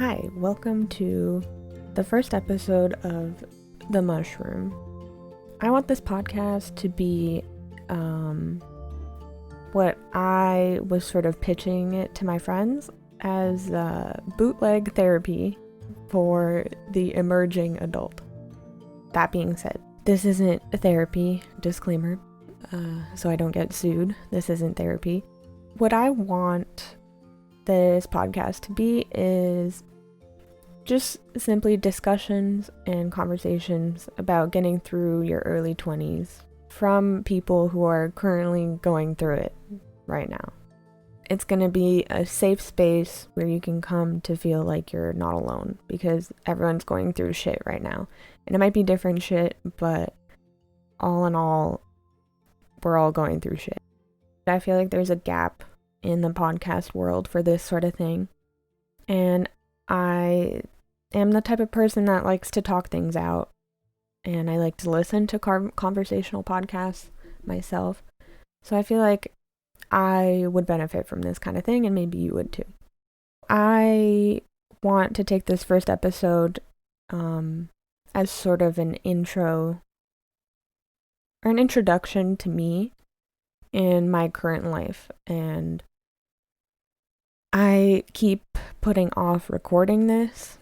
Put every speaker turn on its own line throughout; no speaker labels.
Hi, welcome to the first episode of the Mush Room. I want this podcast to be what I was sort of pitching it to my friends as bootleg therapy for the emerging adult. That being said, this isn't a therapy, disclaimer, so I don't get sued. This isn't therapy. What I want this podcast to be is just simply discussions and conversations about getting through your early 20s from people who are currently going through it right now. It's going to be a safe space where you can come to feel like you're not alone, because everyone's going through shit right now. And it might be different shit, but all in all, we're all going through shit. I feel like there's a gap in the podcast world for this sort of thing. And I am the type of person that likes to talk things out. And I like to listen to conversational podcasts myself. So I feel like I would benefit from this kind of thing, and maybe you would too. I want to take this first episode as sort of an intro or an introduction to me in my current life. And I keep putting off recording this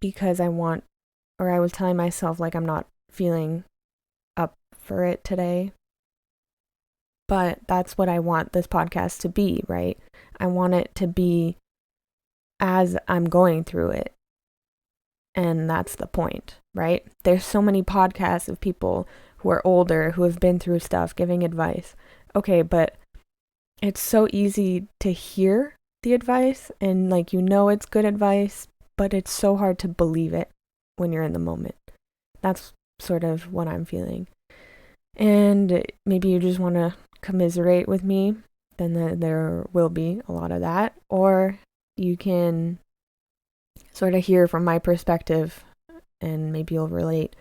because I was telling myself like I'm not feeling up for it today. But that's what I want this podcast to be, right? I want it to be as I'm going through it. And that's the point, right? There's so many podcasts of people who are older, who have been through stuff, giving advice. Okay, but it's so easy to hear the advice and it's good advice, but it's so hard to believe it when you're in the moment. That's sort of what I'm feeling. And maybe you just want to commiserate with me, then there will be a lot of that. Or you can sort of hear from my perspective, and maybe you'll relate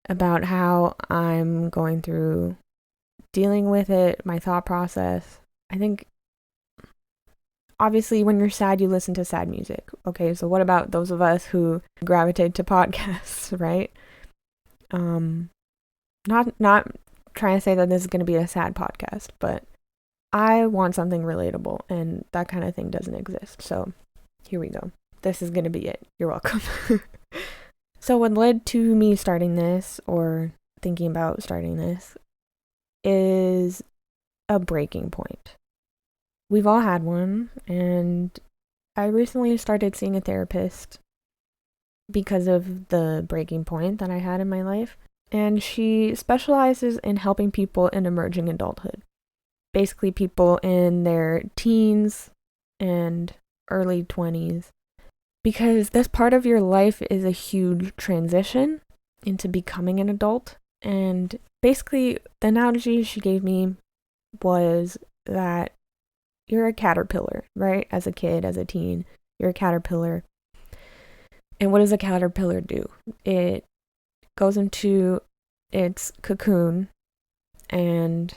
about how I'm going through dealing with it, my thought process. I think obviously when you're sad, you listen to sad music. Okay, so what about those of us who gravitate to podcasts, right? Not trying to say that this is going to be a sad podcast, but I want something relatable, and that kind of thing doesn't exist. So here we go. This is going to be it. You're welcome. So what led to me starting this, or thinking about starting this, is a breaking point. We've all had one, and I recently started seeing a therapist because of the breaking point that I had in my life. And she specializes in helping people in emerging adulthood. Basically people in their teens and early 20s. Because this part of your life is a huge transition into becoming an adult. And basically the analogy she gave me was that you're a caterpillar, right? As a kid, as a teen, you're a caterpillar. And what does a caterpillar do? It goes into its cocoon and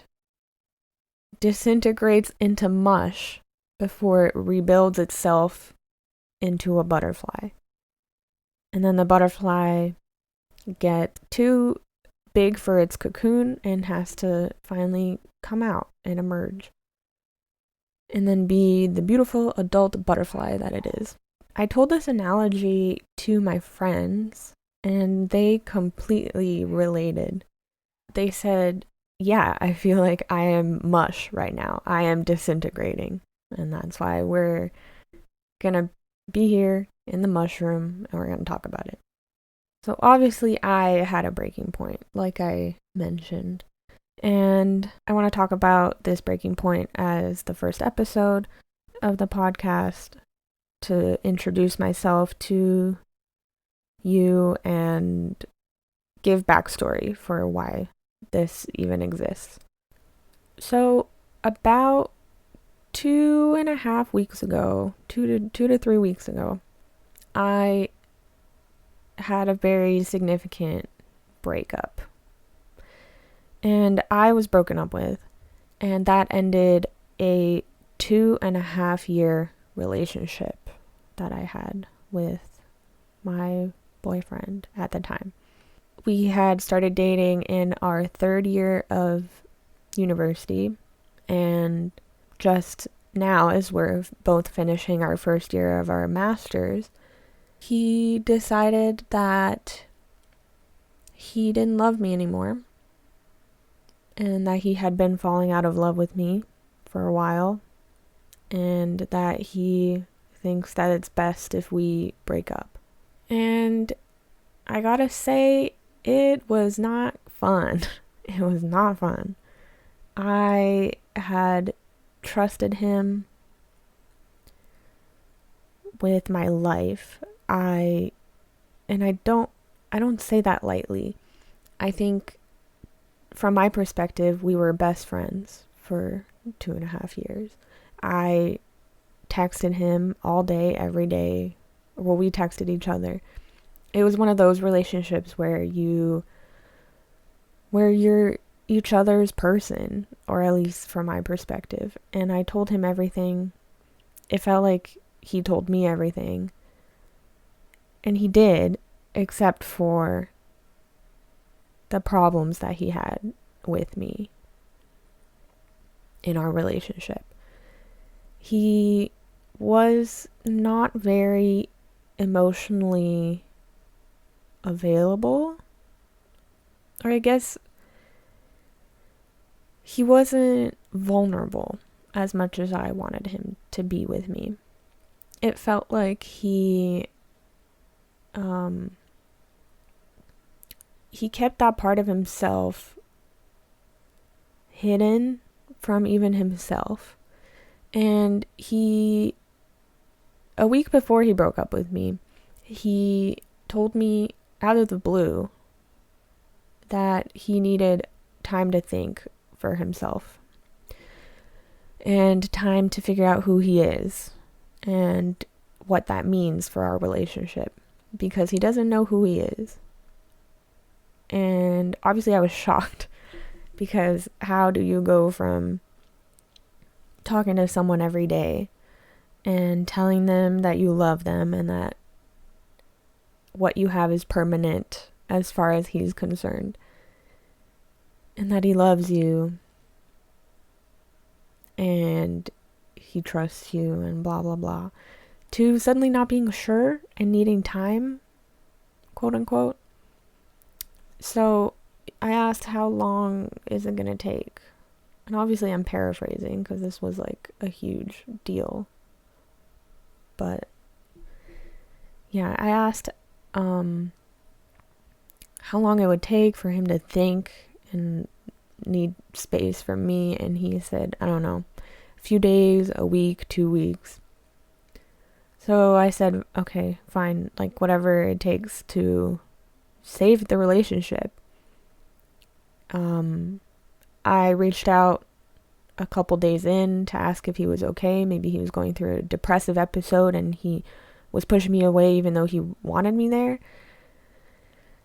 disintegrates into mush before it rebuilds itself into a butterfly. And then the butterfly gets too big for its cocoon and has to finally come out and emerge. And then be the beautiful adult butterfly that it is. I told this analogy to my friends, and they completely related. They said, yeah, I feel like I am mush right now. I am disintegrating. And that's why we're going to be here in the Mush Room, and we're going to talk about it. So obviously I had a breaking point, like I mentioned. And I want to talk about this breaking point as the first episode of the podcast to introduce myself to you and give backstory for why this even exists. So about 2.5 weeks ago, 2 to 3 weeks ago, I had a very significant breakup. And I was broken up with, and that ended a 2.5 year relationship that I had with my boyfriend at the time. We had started dating in our 3rd year of university, and just now, as we're both finishing our 1st year of our masters, he decided that he didn't love me anymore, and that he had been falling out of love with me for a while, and that he thinks that it's best if we break up. And I gotta say, it was not fun. It was not fun. I had trusted him with my life. I don't say that lightly. I think from my perspective, we were best friends for 2.5 years. I texted him all day, every day. Well, we texted each other. It was one of those relationships where you're each other's person, or at least from my perspective. And I told him everything. It felt like he told me everything. And he did, except for the problems that he had with me in our relationship. He was not very emotionally available, or I guess he wasn't vulnerable as much as I wanted him to be with me. It felt like he kept that part of himself hidden from even himself. And a week before he broke up with me, he told me out of the blue that he needed time to think for himself and time to figure out who he is and what that means for our relationship, because he doesn't know who he is. And obviously I was shocked, because how do you go from talking to someone every day and telling them that you love them and that what you have is permanent as far as he's concerned, and that he loves you and he trusts you and blah blah blah, to suddenly not being sure and needing time, quote unquote. So I asked, how long is it gonna take? And obviously I'm paraphrasing, because this was like a huge deal. But yeah, I asked how long it would take for him to think and need space from me, and he said, I don't know, a few days, a week, 2 weeks. So I said, okay, fine, like whatever it takes to save the relationship. I reached out a couple days in to ask if he was okay. Maybe he was going through a depressive episode and he was pushing me away even though he wanted me there.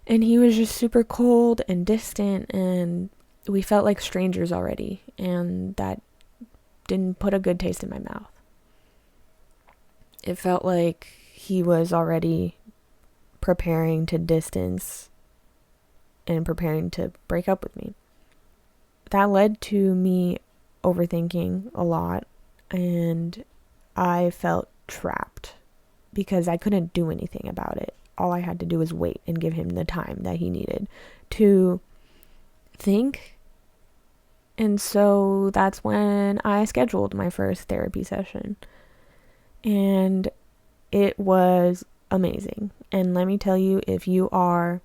And he was just super cold and distant, and we felt like strangers already, and that didn't put a good taste in my mouth. It felt like he was already preparing to distance and preparing to break up with me. That led to me overthinking a lot, and I felt trapped because I couldn't do anything about it. All I had to do was wait and give him the time that he needed to think. And so that's when I scheduled my first therapy session. And it was amazing. And let me tell you, if you are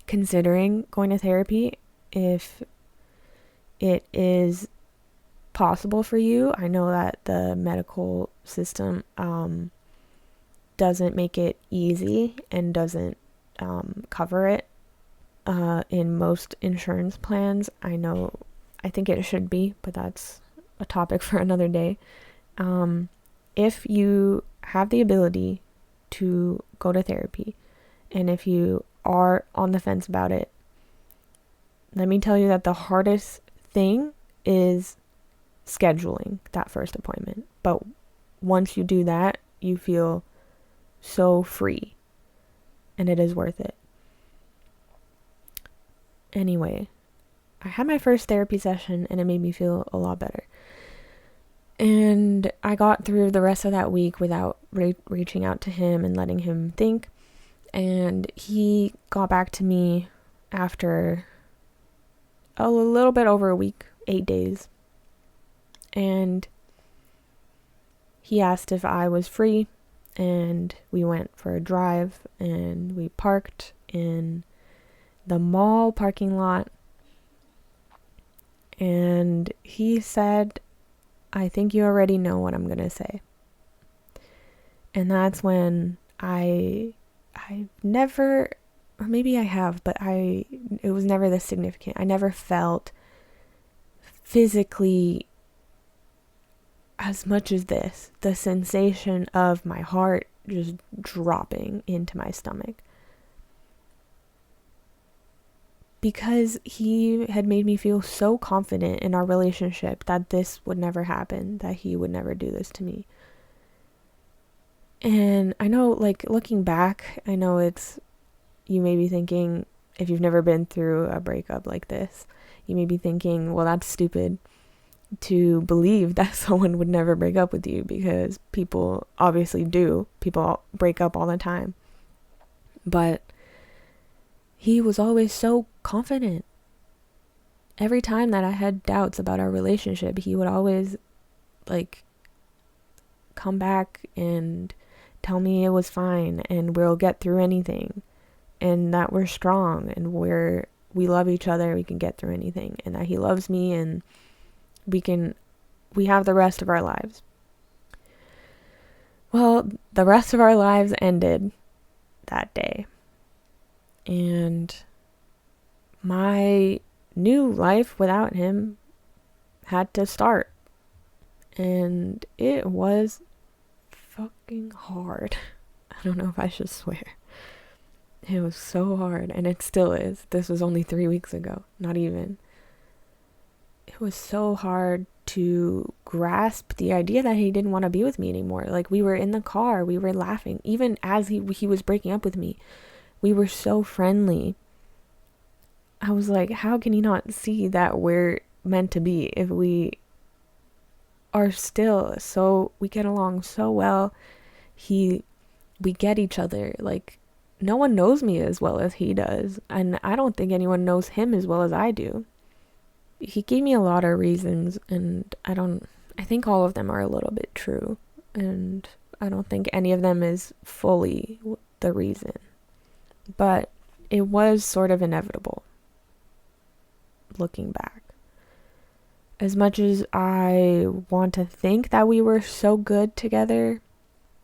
considering going to therapy, if it is possible for you, I know that the medical system doesn't make it easy and doesn't cover it in most insurance plans. I think it should be, but that's a topic for another day. If you have the ability to go to therapy, and if you are on the fence about it, let me tell you that the hardest thing is scheduling that first appointment. But once you do that, you feel so free, and it is worth it. Anyway, I had my first therapy session and it made me feel a lot better. And I got through the rest of that week without reaching out to him and letting him think. And he got back to me after a little bit over a week, 8 days. And he asked if I was free, and we went for a drive, and we parked in the mall parking lot. And he said, I think you already know what I'm going to say. And that's when I've never, or maybe I have, but it was never this significant. I never felt physically as much as this, the sensation of my heart just dropping into my stomach. Because he had made me feel so confident in our relationship that this would never happen, that he would never do this to me. And I know, like, looking back, I know you may be thinking, if you've never been through a breakup like this, you may be thinking, well, that's stupid to believe that someone would never break up with you, because people obviously do. People break up all the time. But he was always so confident. Every time that I had doubts about our relationship, he would always, like, come back and tell me it was fine and we'll get through anything, and that we're strong and we love each other, we can get through anything, and that he loves me and we have the rest of our lives. Well, the rest of our lives ended that day. And my new life without him had to start. And it was fucking hard. I don't know if I should swear. It was so hard, and it still is. This was only 3 weeks ago, not even. It was so hard to grasp the idea that he didn't want to be with me anymore. Like, we were in the car, we were laughing. Even as he was breaking up with me, we were so friendly. I was like, how can he not see that we're meant to be if we are still so, we get along so well. We get each other. Like, no one knows me as well as he does, and I don't think anyone knows him as well as I do. He gave me a lot of reasons, and I think all of them are a little bit true, and I don't think any of them is fully the reason. But it was sort of inevitable, looking back. As much as I want to think that we were so good together,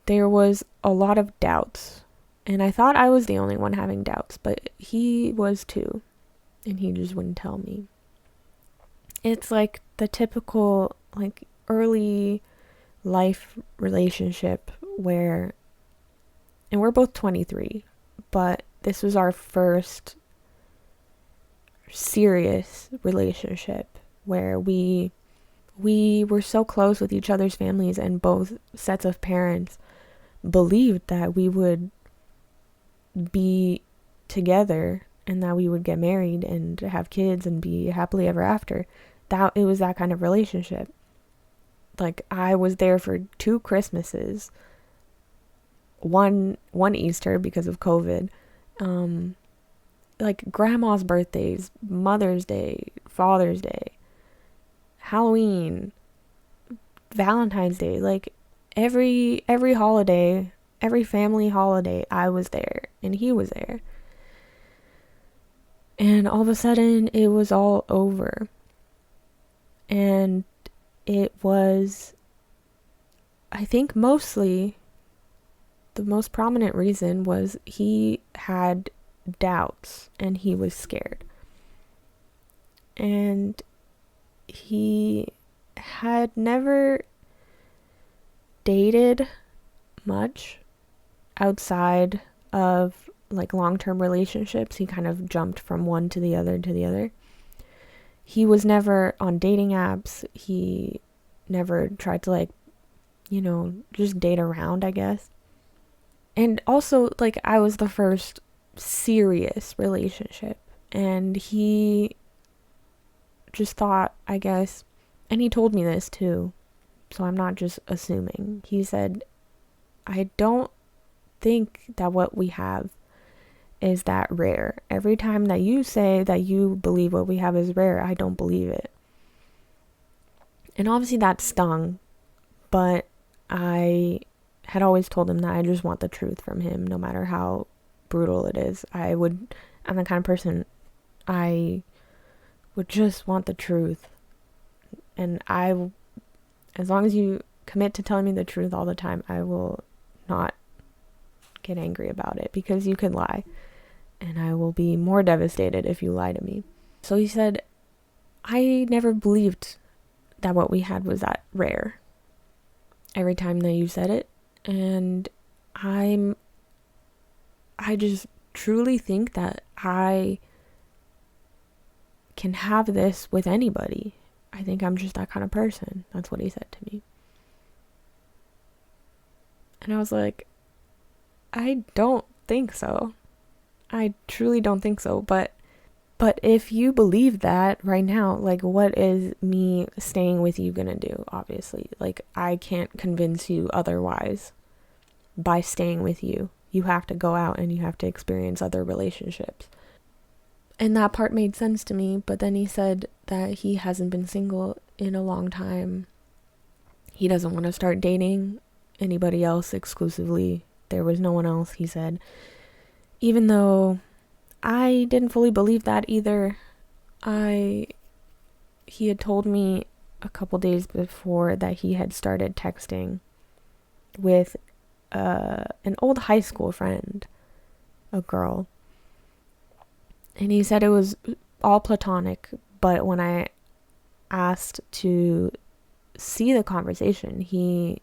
there was a lot of doubts. And I thought I was the only one having doubts, but he was too. And he just wouldn't tell me. It's like the typical, like, early life relationship where, and we're both 23, but this was our first serious relationship where we were so close with each other's families, and both sets of parents believed that we would be together and that we would get married and have kids and be happily ever after. That it was that kind of relationship. Like, I was there for 2 Christmases, one Easter because of COVID, like grandma's birthdays, Mother's Day, Father's Day, Halloween, Valentine's Day, like every holiday, every family holiday, I was there and he was there. And all of a sudden it was all over. And it was, I think mostly, the most prominent reason was he had doubts and he was scared. And he had never dated much outside of, like, long-term relationships. He kind of jumped from one to the other to the other. He was never on dating apps. He never tried to, like, just date around, I guess. And also, like, I was the first serious relationship, and he just thought, I guess, and he told me this too, so I'm not just assuming. He said, I don't think that what we have is that rare. Every time that you say that you believe what we have is rare, I don't believe it. And obviously that stung, but I had always told him that I just want the truth from him, no matter how brutal it is. I'm the kind of person, I would just want the truth. And as long as you commit to telling me the truth all the time, I will not get angry about it, because you can lie. And I will be more devastated if you lie to me. So he said, I never believed that what we had was that rare. Every time that you said it. And I just truly think that I can have this with anybody. I think I'm just that kind of person. That's what he said to me. And I was like, I don't think so. I truly don't think so. But if you believe that right now, like, what is me staying with you gonna do? Obviously, like, I can't convince you otherwise by staying with you. You have to go out and you have to experience other relationships. And that part made sense to me. But then he said that he hasn't been single in a long time. He doesn't want to start dating anybody else exclusively. There was no one else, he said. Even though I didn't fully believe that either. He had told me a couple days before that he had started texting with an old high school friend, a girl. And he said it was all platonic, but when I asked to see the conversation, he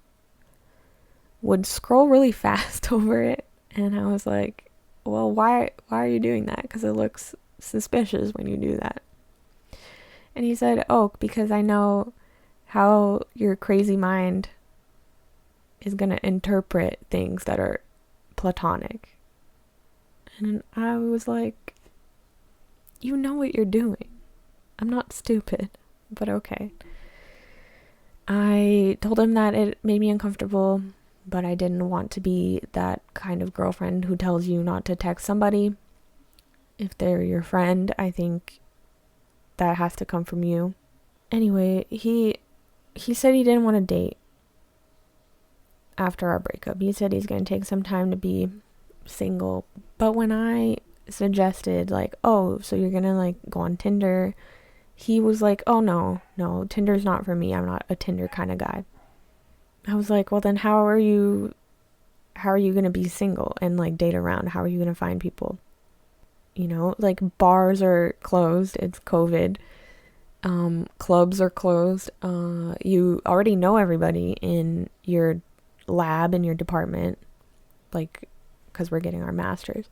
would scroll really fast over it. And I was like, well, why are you doing that? Because it looks suspicious when you do that. And he said, oh, because I know how your crazy mind is going to interpret things that are platonic. And I was like, you know what you're doing. I'm not stupid, but okay. I told him that it made me uncomfortable, but I didn't want to be that kind of girlfriend who tells you not to text somebody. If they're your friend, I think that has to come from you. Anyway, he said he didn't want to date after our breakup. He said he's going to take some time to be single. But when I suggested, like, oh, so you're going to, like, go on Tinder, he was like, oh, no, Tinder's not for me. I'm not a Tinder kind of guy. I was like, well, then how are you going to be single and, like, date around? How are you going to find people? Like, bars are closed. It's COVID. Clubs are closed. You already know everybody in your lab, in your department, like, because we're getting our masters.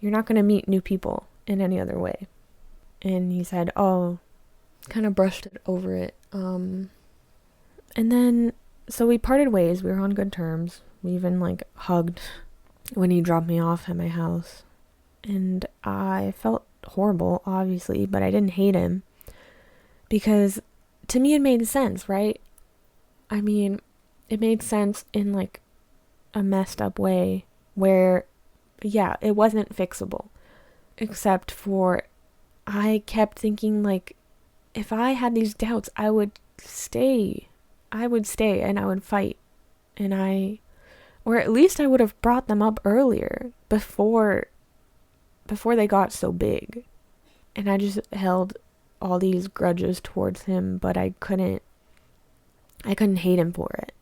You're not going to meet new people in any other way. And he said, oh, kind of brushed it over it. And then, so we parted ways. We were on good terms. We even, like, hugged when he dropped me off at my house. And I felt horrible, obviously, but I didn't hate him. Because to me it made sense, right? I mean, it made sense in, like, a messed up way where, yeah, it wasn't fixable. Except for, I kept thinking, like, if I had these doubts, I would stay and I would fight. Or at least I would have brought them up earlier, before they got so big. And I just held all these grudges towards him, but I couldn't hate him for it,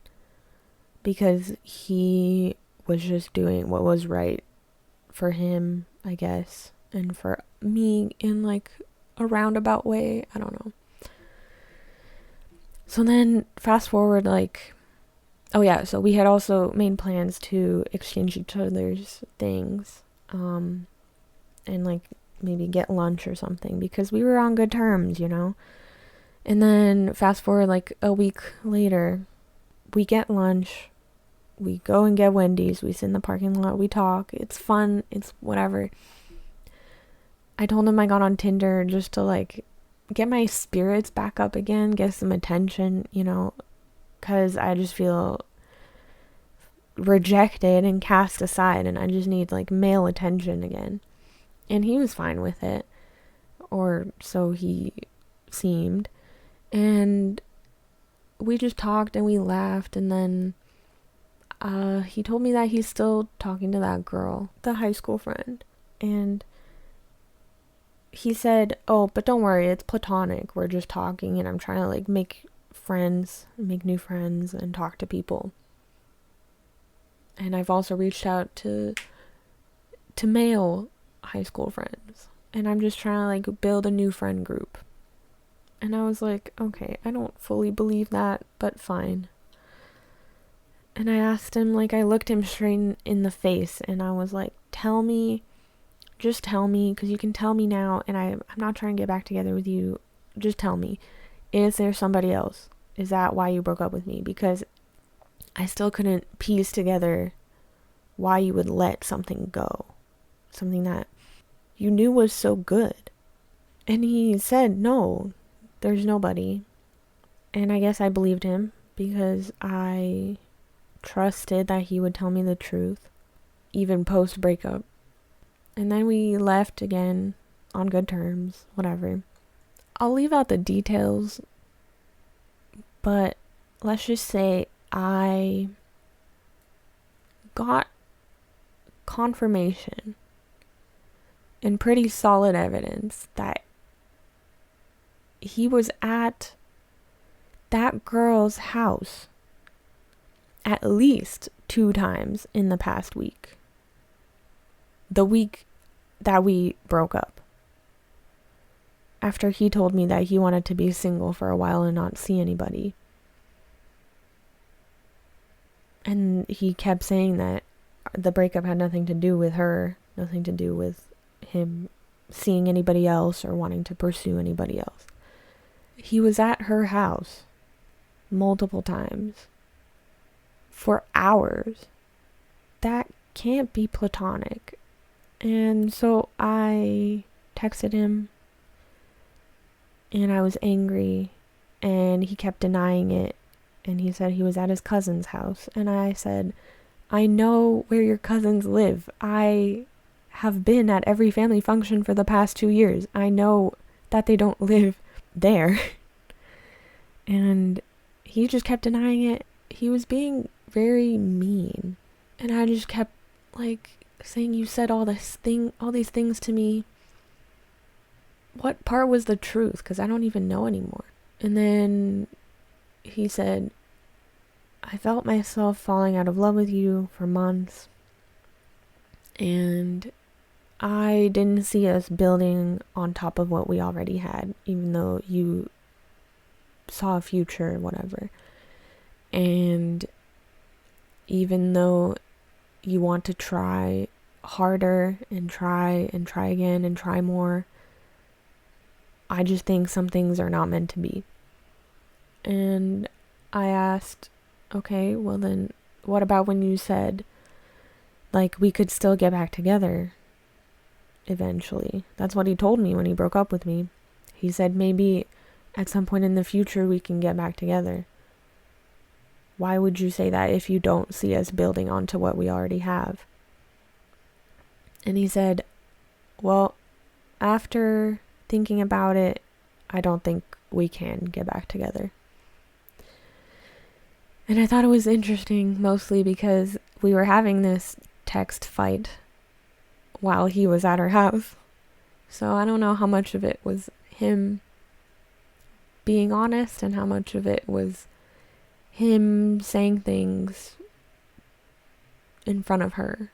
because he was just doing what was right for him, I guess, and for me in, like, a roundabout way. I don't know. So then fast forward, like, oh yeah, so we had also made plans to exchange each other's things, and, like, maybe get lunch or something, because we were on good terms, And then fast forward, like, a week later, we get lunch, we go and get Wendy's, we sit in the parking lot, we talk, it's fun, it's whatever. I told him I got on Tinder just to like get my spirits back up again, get some attention, you know, because I just feel rejected and cast aside, and I just need like male attention again. And he was fine with it, or so he seemed. And we just talked and we laughed, and then he told me that he's still talking to that girl, the high school friend. And he said, oh, but don't worry, it's platonic. We're just talking, and I'm trying to like make friends, make new friends, and talk to people. And I've also reached out to male high school friends, and I'm just trying to like build a new friend group. And I was like, okay, I don't fully believe that, but fine. And I asked him, like, I looked him straight in the face, and I was like, tell me, just tell me, because you can tell me now, and I'm not trying to get back together with you. Just tell me, is there somebody else? Is that why you broke up with me? Because I still couldn't piece together why you would let something go. Something that you knew was so good. And he said, no, there's nobody. And I guess I believed him because I trusted that he would tell me the truth, even post breakup. And then we left again on good terms, whatever. I'll leave out the details, but let's just say I got confirmation and pretty solid evidence that he was at that girl's house at least 2 times in the past week. The week that we broke up. After he told me that he wanted to be single for a while and not see anybody. And he kept saying that the breakup had nothing to do with her, nothing to do with him seeing anybody else or wanting to pursue anybody else. He was at her house multiple times for hours. That can't be platonic. And so I texted him, and I was angry, and he kept denying it, and he said he was at his cousin's house. And I said, I know where your cousins live. I have been at every family function for the past 2 years. I know that they don't live there. And he just kept denying it. He was being very mean. And I just kept like saying, you said all these things to me. What part was the truth? Because I don't even know anymore. And then he said, I felt myself falling out of love with you for months. And I didn't see us building on top of what we already had, even though you saw a future, whatever. And even though you want to try harder and try again and try more, I just think some things are not meant to be. And I asked, okay, well then, what about when you said, like, we could still get back together eventually? That's what he told me when he broke up with me. He said maybe at some point in the future we can get back together. Why would you say that if you don't see us building onto what we already have? And he said, well, after thinking about it, I don't think we can get back together. And I thought it was interesting, mostly because we were having this text fight while he was at our house. So I don't know how much of it was him being honest and how much of it was him saying things in front of her.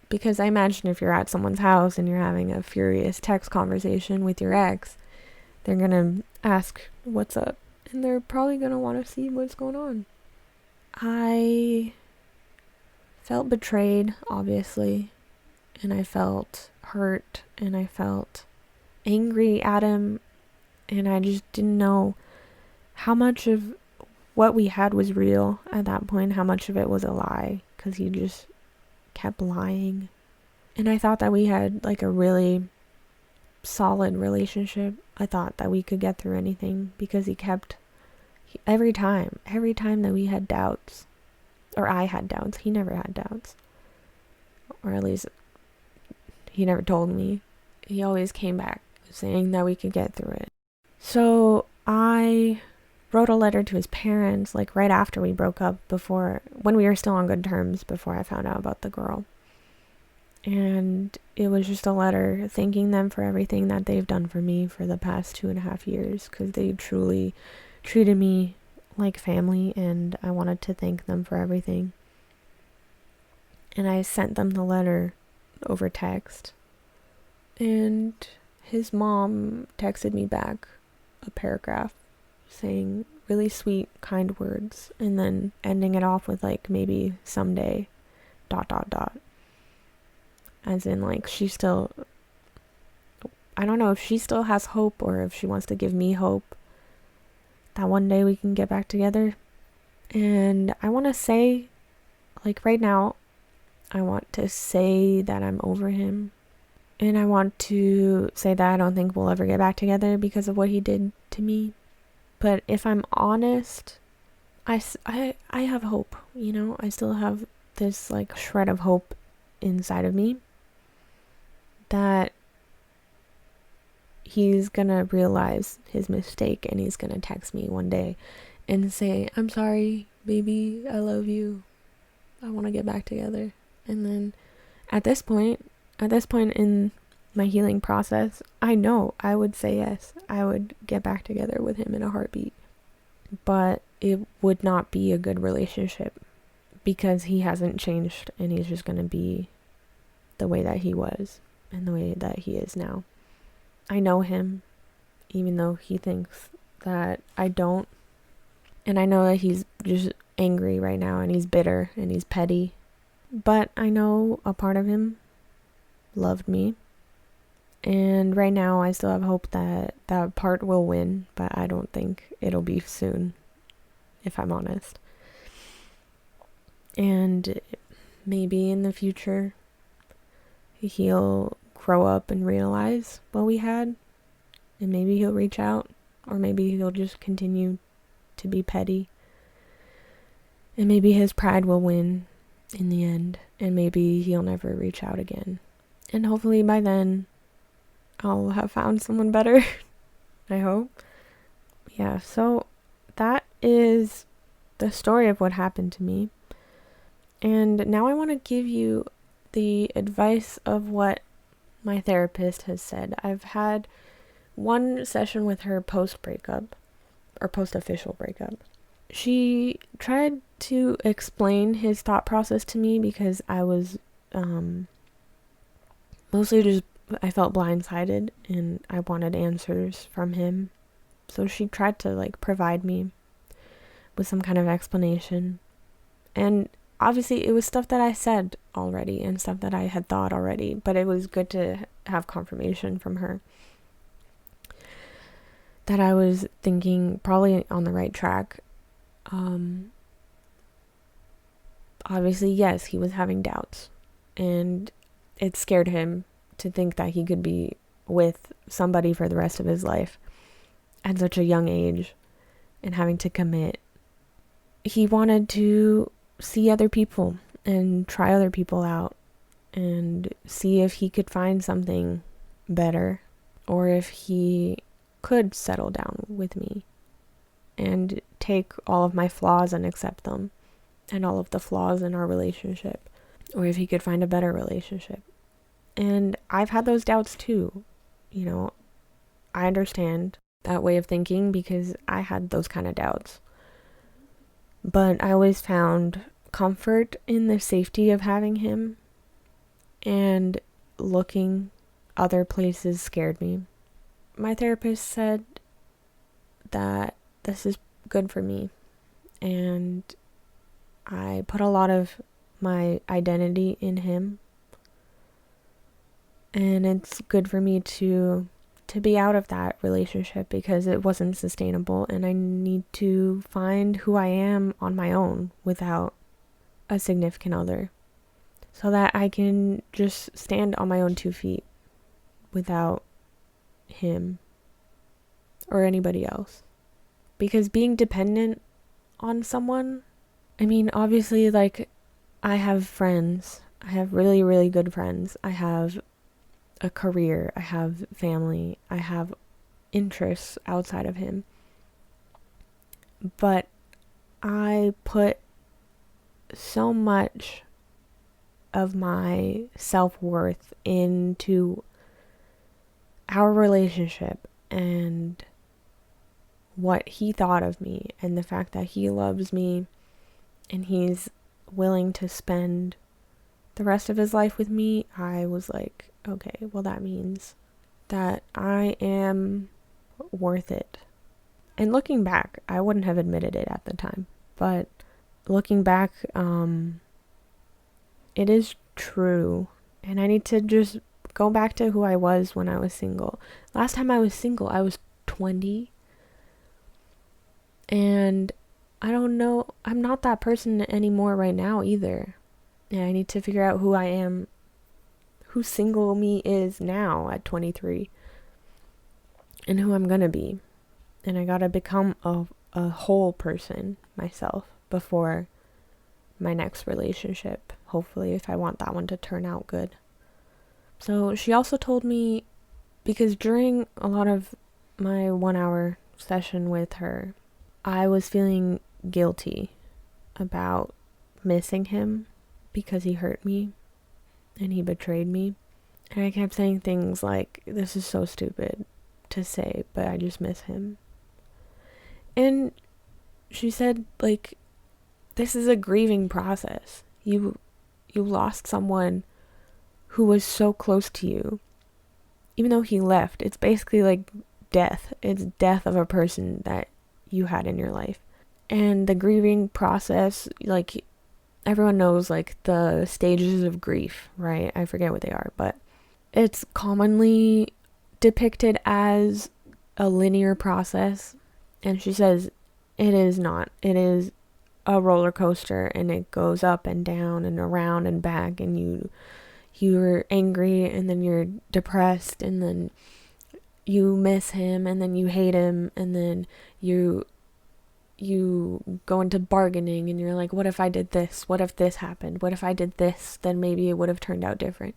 Because I imagine if you're at someone's house and you're having a furious text conversation with your ex, they're going to ask, what's up? And they're probably going to want to see what's going on. I felt betrayed, obviously. And I felt hurt. And I felt angry at him. And I just didn't know how much of what we had was real at that point, how much of it was a lie, because he just kept lying. And I thought that we had like a really solid relationship. I thought that we could get through anything because every time that we had doubts, or I had doubts, he never had doubts, or at least he never told me. He always came back saying that we could get through it. So I wrote a letter to his parents like right after we broke up, when we were still on good terms, before I found out about the girl. And it was just a letter thanking them for everything that they've done for me for the past 2.5 years, because they truly treated me like family, and I wanted to thank them for everything. And I sent them the letter over text, and his mom texted me back a paragraph saying really sweet, kind words, and then ending it off with like, maybe someday ... As in, like, I don't know if she still has hope, or if she wants to give me hope that one day we can get back together. And I want to say, like, right now, I want to say that I'm over him. And I want to say that I don't think we'll ever get back together because of what he did to me. But if I'm honest, I have hope, you know? I still have this, like, shred of hope inside of me that he's gonna realize his mistake, and he's gonna text me one day and say, "I'm sorry, baby, I love you, I want to get back together." And then at this point in my healing process, I know I would say yes. I would get back together with him in a heartbeat. But it would not be a good relationship because he hasn't changed, and he's just gonna be the way that he was and the way that he is now. I know him, even though he thinks that I don't. And I know that he's just angry right now, and he's bitter, and he's petty. But I know a part of him loved me. And right now I still have hope that that part will win, but I don't think it'll be soon, if I'm honest. And maybe in the future he'll grow up and realize what we had, and maybe he'll reach out, or maybe he'll just continue to be petty, and maybe his pride will win in the end, and maybe he'll never reach out again. And hopefully by then I'll have found someone better. I hope. Yeah, so that is the story of what happened to me. And now I want to give you the advice of what my therapist has said. I've had one session with her post-breakup, or post-official breakup. She tried to explain his thought process to me because I was mostly just, I felt blindsided and I wanted answers from him. So she tried to like provide me with some kind of explanation. And obviously it was stuff that I said already and stuff that I had thought already, but it was good to have confirmation from her that I was thinking probably on the right track. Obviously, yes, he was having doubts, and it scared him to think that he could be with somebody for the rest of his life at such a young age and having to commit. He wanted to see other people and try other people out and see if he could find something better, or if he could settle down with me and take all of my flaws and accept them, and all of the flaws in our relationship, or if he could find a better relationship. And I've had those doubts too. You know, I understand that way of thinking because I had those kind of doubts. But I always found comfort in the safety of having him, and looking other places scared me. My therapist said that this is good for me, and I put a lot of my identity in him, and it's good for me to to be out of that relationship because it wasn't sustainable, and I need to find who I am on my own without a significant other, so that I can just stand on my own 2 feet without him or anybody else. Because being dependent on someone, I mean, obviously, like, I have friends. I have really, really good friends. I have a career. I have family. I have interests outside of him. But I put so much of my self-worth into our relationship and what he thought of me, and the fact that he loves me and he's willing to spend the rest of his life with me. I was like, okay, well, that means that I am worth it. And looking back, I wouldn't have admitted it at the time, but looking back, it is true. And I need to just go back to who I was when I was single. Last time I was single, I was 20. And I don't know, I'm not that person anymore right now either. And I need to figure out who I am, who single me is now at 23, and who I'm gonna be. And I gotta become a whole person myself before my next relationship, hopefully, if I want that one to turn out good. So she also told me, because during a lot of my 1-hour session with her, I was feeling guilty about missing him because he hurt me and he betrayed me. And I kept saying things like, this is so stupid to say, but I just miss him. And she said, like, this is a grieving process. You lost someone who was so close to you. Even though he left, it's basically like death. It's death of a person that you had in your life. And the grieving process, like, everyone knows, like, the stages of grief, right? I forget what they are, but it's commonly depicted as a linear process. And she says it is not. It is a roller coaster, and it goes up and down and around and back, and you're angry, and then you're depressed, and then you miss him, and then you hate him, and then you go into bargaining, and you're like, what if I did this? What if this happened? What if I did this? Then maybe it would have turned out different.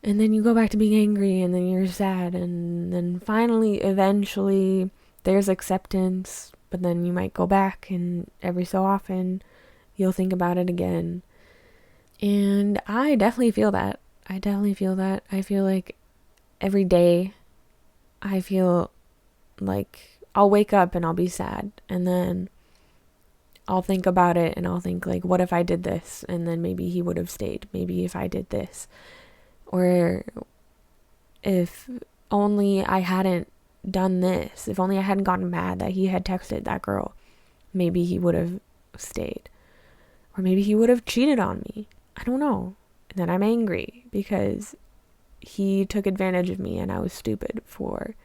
And then you go back to being angry, and then you're sad, and then finally, eventually, there's acceptance, but then you might go back, and every so often, you'll think about it again. And I definitely feel that. I feel like every day, I feel like I'll wake up and I'll be sad, and then I'll think about it, and I'll think, like, what if I did this? And then maybe he would have stayed. Maybe if I did this. Or if only I hadn't done this. If only I hadn't gotten mad that he had texted that girl. Maybe he would have stayed. Or maybe he would have cheated on me. I don't know. And then I'm angry because he took advantage of me, and I was stupid for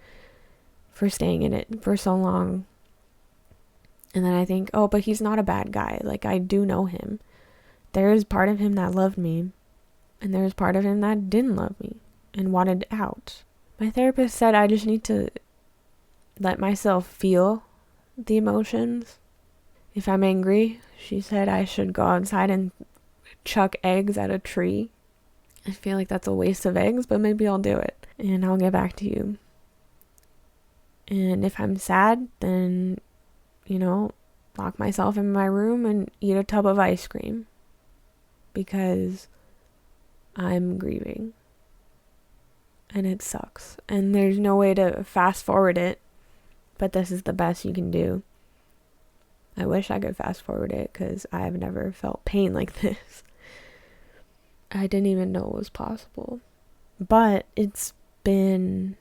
staying in it for so long. And then I think, oh, but he's not a bad guy. Like, I do know him. There is part of him that loved me, and there is part of him that didn't love me and wanted out. My therapist said I just need to let myself feel the emotions. If I'm angry, she said I should go outside and chuck eggs at a tree. I feel like that's a waste of eggs, but maybe I'll do it, and I'll get back to you. And if I'm sad, then, lock myself in my room and eat a tub of ice cream, because I'm grieving. And it sucks. And there's no way to fast forward it, but this is the best you can do. I wish I could fast forward it, because I've never felt pain like this. I didn't even know it was possible. But it's been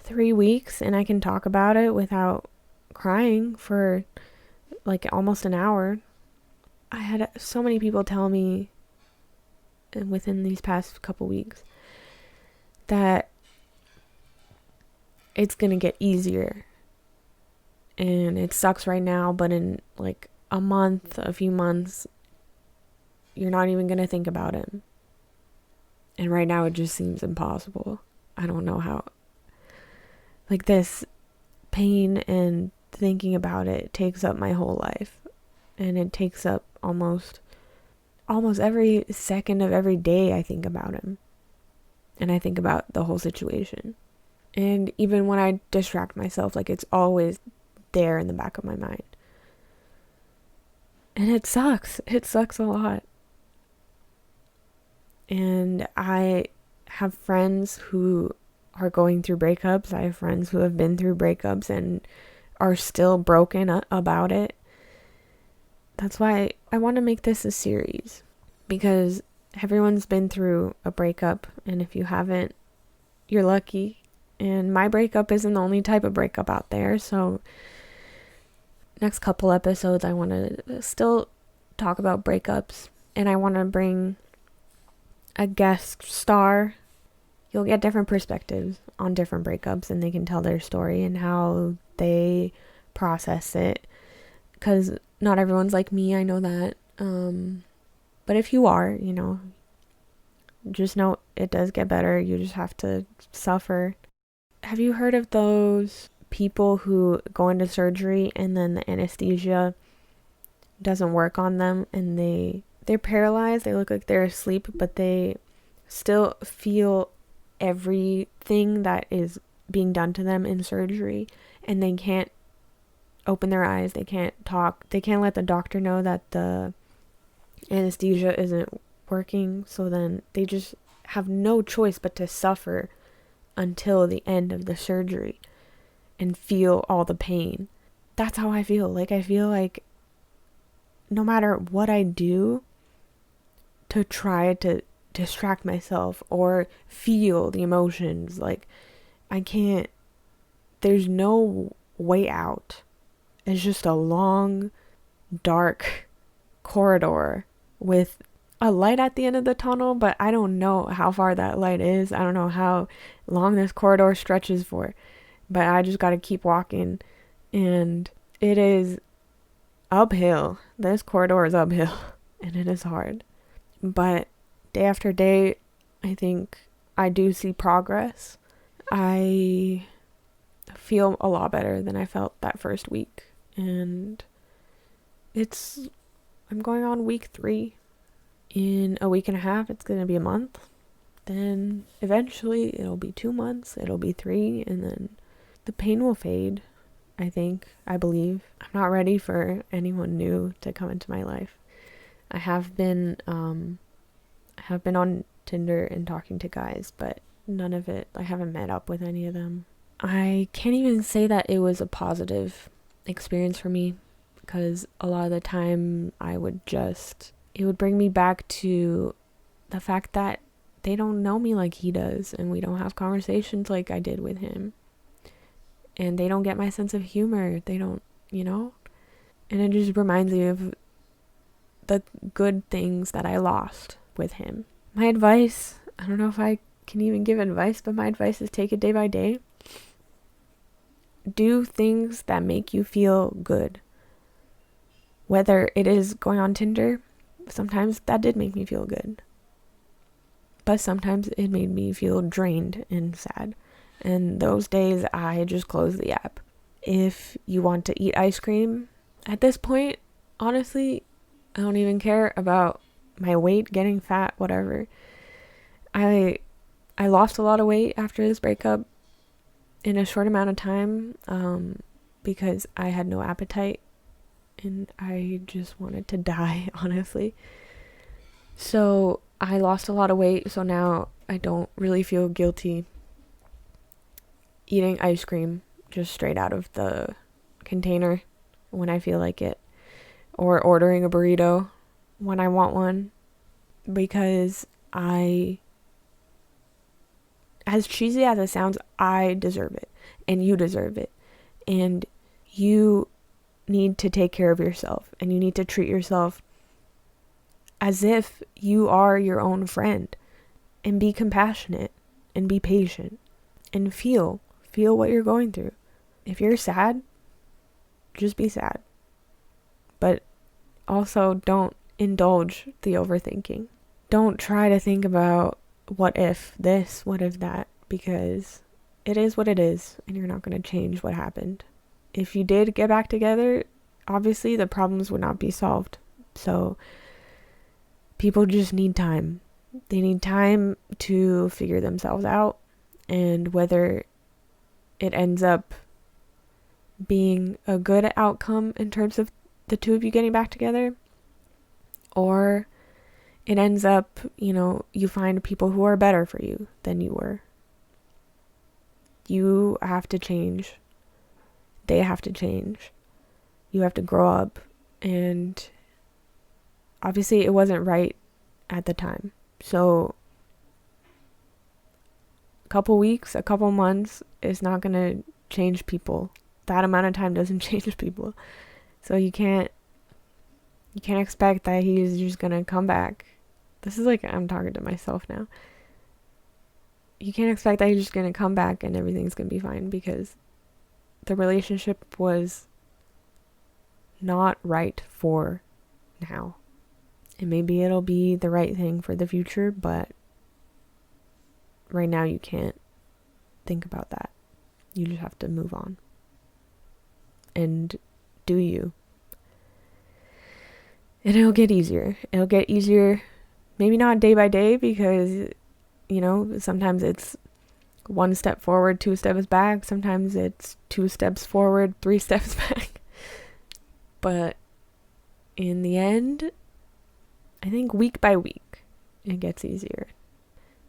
3 weeks, and I can talk about it without crying for like almost an hour. I had so many people tell me within these past couple weeks that it's gonna get easier. And it sucks right now, but in like a few months, you're not even gonna think about him. And right now it just seems impossible. I don't know how. Like, this pain and thinking about it takes up my whole life. And it takes up almost every second of every day I think about him. And I think about the whole situation. And even when I distract myself, like, it's always there in the back of my mind. And it sucks. It sucks a lot. And I have friends who are going through breakups. I have friends who have been through breakups and are still broken about it. That's why I want to make this a series, because everyone's been through a breakup, and if you haven't, you're lucky. And my breakup isn't the only type of breakup out there, so next couple episodes I want to still talk about breakups, and I want to bring a guest star. You'll get different perspectives on different breakups, and they can tell their story and how they process it, because not everyone's like me, I know that. But if you are, just know it does get better. You just have to suffer. Have you heard of those people who go into surgery and then the anesthesia doesn't work on them, and they're paralyzed, they look like they're asleep, but they still feel everything that is being done to them in surgery, and they can't open their eyes, they can't talk, they can't let the doctor know that the anesthesia isn't working, so then they just have no choice but to suffer until the end of the surgery and feel all the pain. That's how I feel. Like, I feel like no matter what I do to try to distract myself or feel the emotions, like, I can't, there's no way out. It's just a long, dark corridor with a light at the end of the tunnel, but I don't know how far that light is. I don't know how long this corridor stretches for, but I just got to keep walking, and it is uphill. This corridor is uphill, and it is hard. But day after day, I think I do see progress. I feel a lot better than I felt that first week, and I'm going on week 3. In a week and a half, it's going to be a month. Then eventually it'll be 2 months, it'll be 3, and then the pain will fade, I believe. I'm not ready for anyone new to come into my life. I have been on Tinder and talking to guys, but none of it, I haven't met up with any of them. I can't even say that it was a positive experience for me, because a lot of the time it would bring me back to the fact that they don't know me like he does, and we don't have conversations like I did with him. And they don't get my sense of humor. They don't, And it just reminds me of the good things that I lost with him. My advice, I don't know if I can even give advice, but my advice is take it day by day. Do things that make you feel good. Whether it is going on Tinder, sometimes that did make me feel good. But sometimes it made me feel drained and sad. And those days, I just closed the app. If you want to eat ice cream, at this point, honestly, I don't even care about my weight, getting fat, whatever. I lost a lot of weight after this breakup in a short amount of time, because I had no appetite and I just wanted to die, honestly. So I lost a lot of weight, so now I don't really feel guilty eating ice cream just straight out of the container when I feel like it, or ordering a burrito when I want one, because as cheesy as it sounds, I deserve it, and you deserve it, and you need to take care of yourself, and you need to treat yourself as if you are your own friend, and be compassionate, and be patient, and feel feel what you're going through. If you're sad, just be sad. But also don't indulge the overthinking. Don't try to think about what if this, what if that, because it is what it is, and you're not going to change what happened. If you did get back together, obviously the problems would not be solved. So people just need time. They need time to figure themselves out, and whether it ends up being a good outcome in terms of the two of you getting back together, or it ends up, you find people who are better for you than you were. You have to change. They have to change. You have to grow up. And obviously it wasn't right at the time. So a couple weeks, a couple months is not going to change people. That amount of time doesn't change people. So you can't expect that he's just going to come back. This is like I'm talking to myself now. You can't expect that he's just going to come back and everything's going to be fine, because the relationship was not right for now. And maybe it'll be the right thing for the future, but right now you can't think about that. You just have to move on. And do you. And it'll get easier. It'll get easier, maybe not day by day, because sometimes it's 1 step forward, 2 steps back. Sometimes it's 2 steps forward, 3 steps back. But in the end, I think week by week, it gets easier.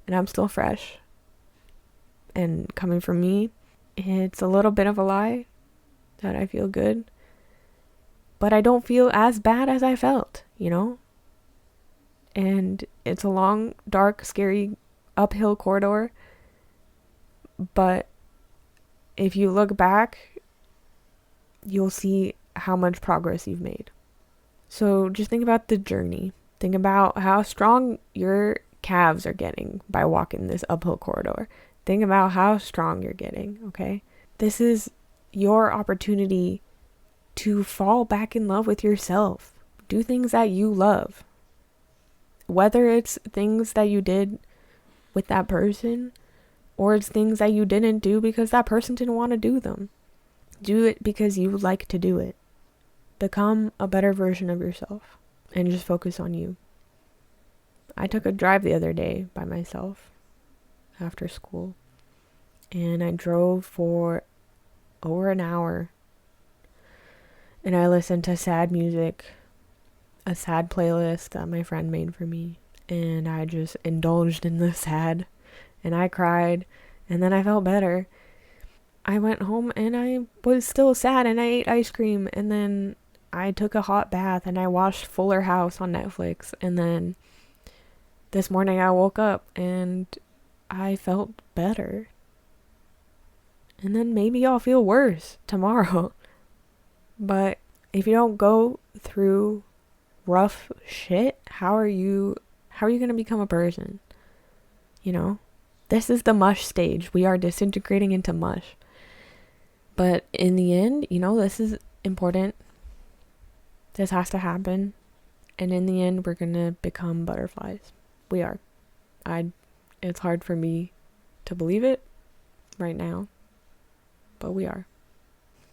And I'm still fresh. And coming from me, it's a little bit of a lie that I feel good. But I don't feel as bad as I felt, And it's a long, dark, scary uphill corridor, but if you look back, you'll see how much progress you've made. So just think about the journey. Think about how strong your calves are getting by walking this uphill corridor. Think about how strong you're getting, okay? This is your opportunity to fall back in love with yourself. Do things that you love. Whether it's things that you did with that person, or it's things that you didn't do because that person didn't want to do them. Do it because you like to do it. Become a better version of yourself and just focus on you. I took a drive the other day by myself after school, and I drove for over an hour, and I listened to sad music, a sad playlist that my friend made for me. And I just indulged in the sad, and I cried, and then I felt better. I went home and I was still sad, and I ate ice cream, and then I took a hot bath, and I watched Fuller House on Netflix, and then this morning I woke up and I felt better. And then maybe I'll feel worse tomorrow. But if you don't go through rough shit, how are you going to become a person? This is the mush stage. We are disintegrating into mush. But in the end, this is important. This has to happen. And in the end, we're going to become butterflies. We are. It's hard for me to believe it right now, but we are.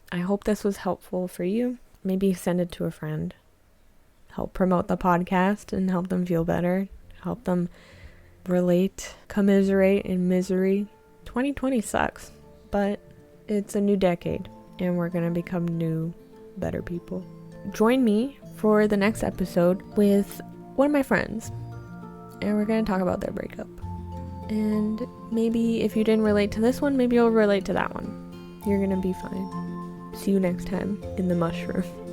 I hope this was helpful for you. Maybe send it to a friend. Help promote the podcast and help them feel better. Help them relate, commiserate in misery. 2020 sucks, but it's a new decade, and we're going to become new, better people. Join me for the next episode with one of my friends, and we're going to talk about their breakup. And maybe if you didn't relate to this one, maybe you'll relate to that one. You're going to be fine. See you next time in the Mush Room.